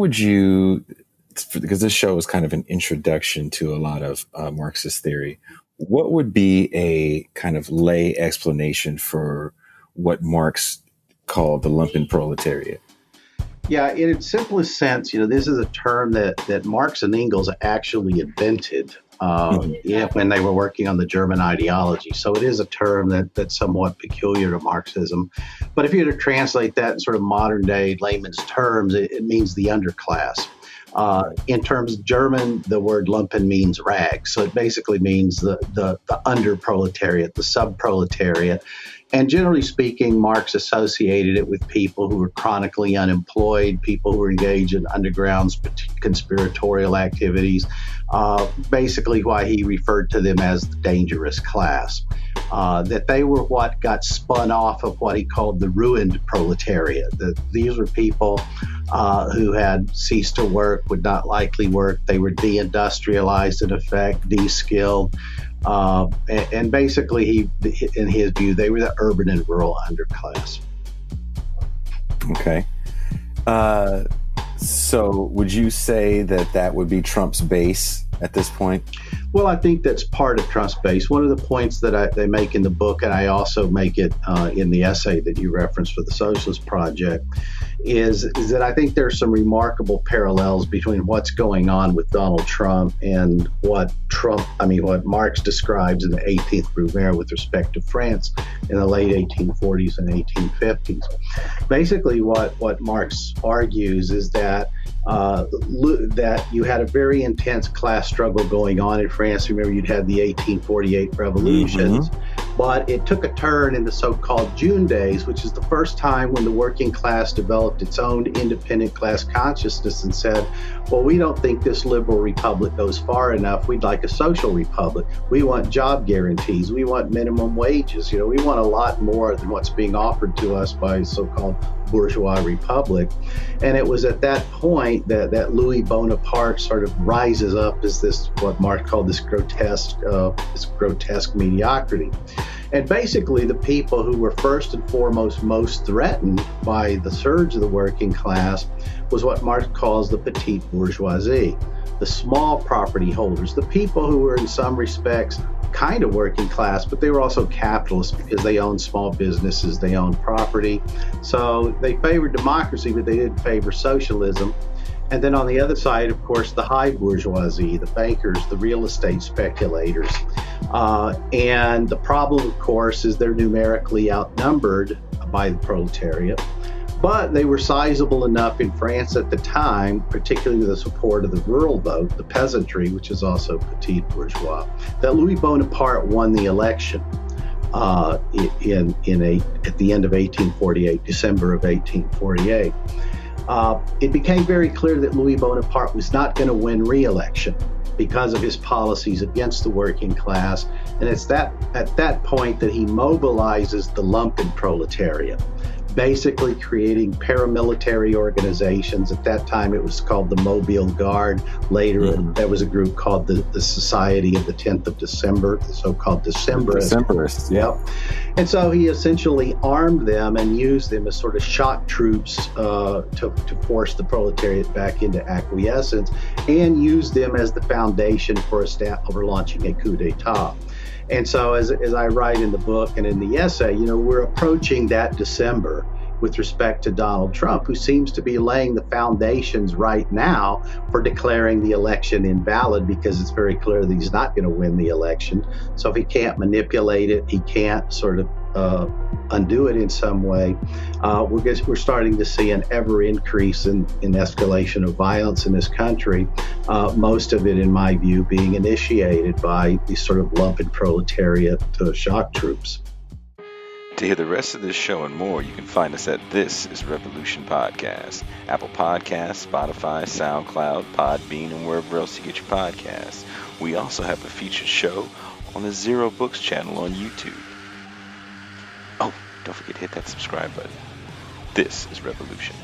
would you, because this show is kind of an introduction to a lot of Marxist theory, what would be a kind of lay explanation for what Marx called the Lumpenproletariat? Yeah, in its simplest sense, this is a term that Marx and Engels actually invented when they were working on the German ideology. So it is a term that's somewhat peculiar to Marxism. But if you were to translate that in sort of modern day layman's terms, it means the underclass. In terms of German, the word lumpen means rag. So it basically means the underproletariat, the subproletariat. And generally speaking, Marx associated it with people who were chronically unemployed, people who were engaged in underground conspiratorial activities, basically why he referred to them as the dangerous class. That they were what got spun off of what he called the ruined proletariat. These were people who had ceased to work, would not likely work. They were deindustrialized, in effect, de-skilled. And basically, in his view, they were the urban and rural underclass. Okay. So would you say that would be Trump's base at this point? Well, I think that's part of Trump's base. One of the points that they make in the book, and I also make it in the essay that you referenced for the Socialist Project, is that I think there's some remarkable parallels between what's going on with Donald Trump and what Marx describes in the 18th Brumaire with respect to France in the late 1840s and 1850s. Basically, what Marx argues is that you had a very intense class struggle going on in France. Remember, you'd had the 1848 revolutions, but it took a turn in the so-called June days, which is the first time when the working class developed its own independent class consciousness and said, well, we don't think this liberal republic goes far enough. We'd like a social republic. We want job guarantees. We want minimum wages. We want a lot more than what's being offered to us by so-called bourgeois republic. And it was at that point that Louis Bonaparte sort of rises up as this, what Marx called this grotesque mediocrity. And basically, the people who were first and foremost most threatened by the surge of the working class was what Marx calls the petite bourgeoisie, the small property holders, the people who were in some respects kind of working class, but they were also capitalists because they owned small businesses, they owned property. So they favored democracy, but they didn't favor socialism. And then on the other side, of course, the high bourgeoisie, the bankers, the real estate speculators. And the problem, of course, is they're numerically outnumbered by the proletariat. But they were sizable enough in France at the time, particularly with the support of the rural vote, the peasantry, which is also petite bourgeois, that Louis Bonaparte won the election at the end of 1848, December of 1848. It became very clear that Louis Bonaparte was not going to win re-election because of his policies against the working class. And it's at that point that he mobilizes the Lumpenproletariat, basically creating paramilitary organizations. At that time, it was called the Mobile Guard. Later, there was a group called the Society of the 10th of December, the so-called Decemberists. Decemberists, yeah. And so he essentially armed them and used them as sort of shock troops to force the proletariat back into acquiescence, and used them as the foundation for launching a coup d'etat. And so as I write in the book and in the essay, we're approaching that December with respect to Donald Trump, who seems to be laying the foundations right now for declaring the election invalid, because it's very clear that he's not going to win the election. So if he can't manipulate it, he can't sort of undo it in some way. We're starting to see an ever increase in escalation of violence in this country, most of it, in my view, being initiated by these sort of Lumpenproletariat shock troops. To hear the rest of this show and more, you can find us at This Is Revolution Podcast, Apple Podcasts, Spotify, SoundCloud, Podbean, and wherever else you get your podcasts. We also have a featured show on the Zero Books channel on YouTube. Oh, don't forget to hit that subscribe button. This is Revolution.